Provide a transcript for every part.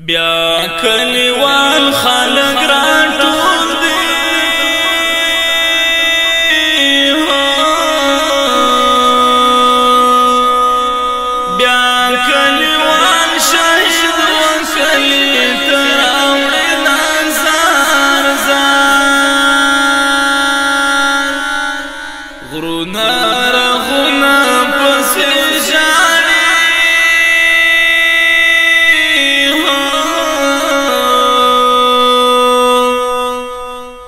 بیا کلیوال خلق راټول دي بیا کلیوال شهید وکلی تر اوړي نظر زار غرونا رغونا پسې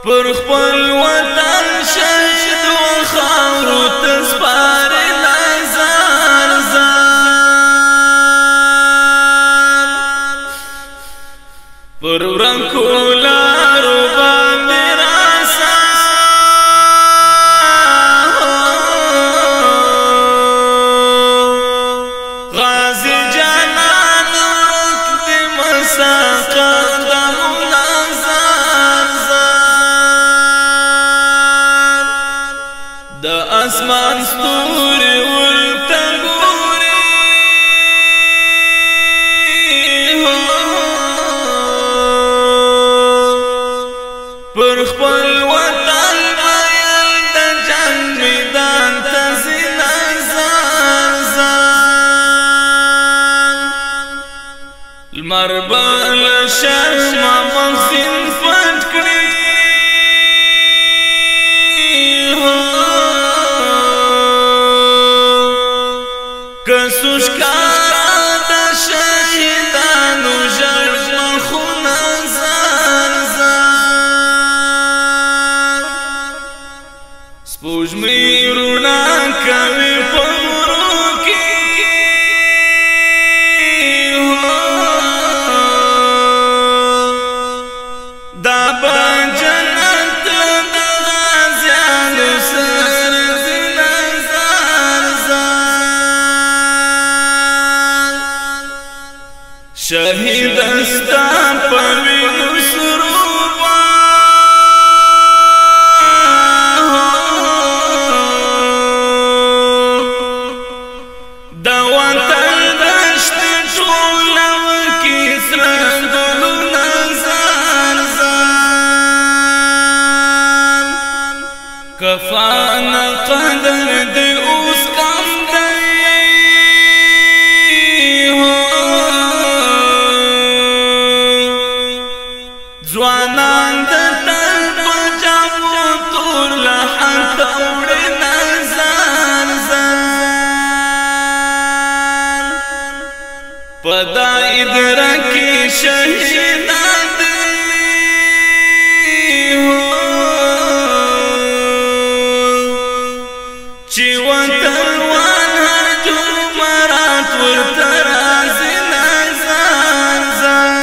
پر خپل وطن شهید و خاورو تسپار نظر زار پر ورنکو لارو باندې راسا غازی جانان رکب مساقا اسمان ستوري ورته ګوري پر خپل وطن مایل د جنگ میدان ته ځي نظر زار لمر به له شرمه مخزن پټ کړي کسوشکارا دا شهیدانو ژړ مخونه زار زار سپوږمۍ رڼا کوي په غرو کې دا به جنت د غازیانو سره ځي نظر زار شهید استا پوینو سروبا دا وطن دشت ټولو کې سرندلو نظر زار کفان قدر دی اوس کم دی ځوانان د تل په جامو تور لحد ته وړي نظر زار په دا ادراک کې شهیدان دي چې وطنوال هر جمعرات ورته راځي نظر زار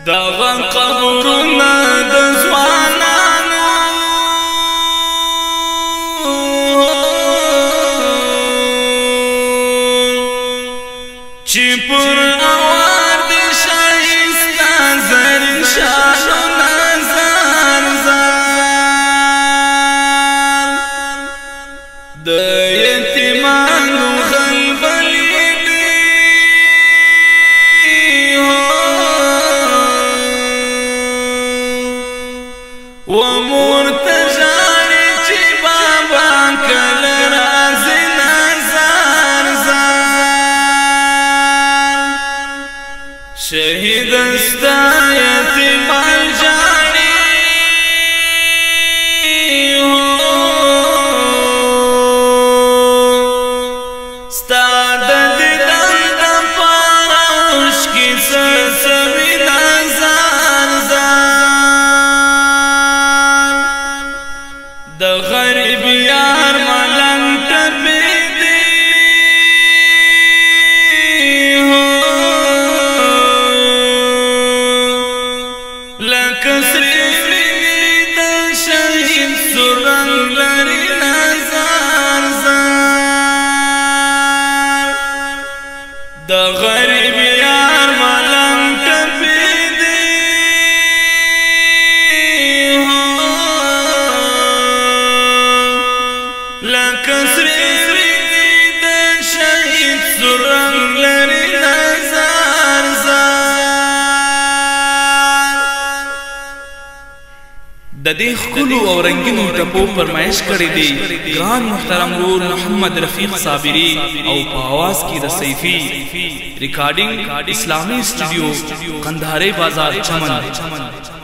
دغه قبرونه د ځوانانو چې پر اوار د شایسته زرین شانو نظر زار د یتیمانو غلبلې ومور تجاری چی بابا کل رازی نظر زار شهید استا یتیمان جانی ستا د دیدن د پاروش کی سسوی نظر زار د غریب یار ملنګ ټپې دي د دې ښکلو او رنګینو ټپو فرمایش کړی دی ګران محترم ورور محمد رفیق صابری او په आवाज کې د سیفی ریکارډینګ اسلامي سټوډیو قندهاري بازار چمن.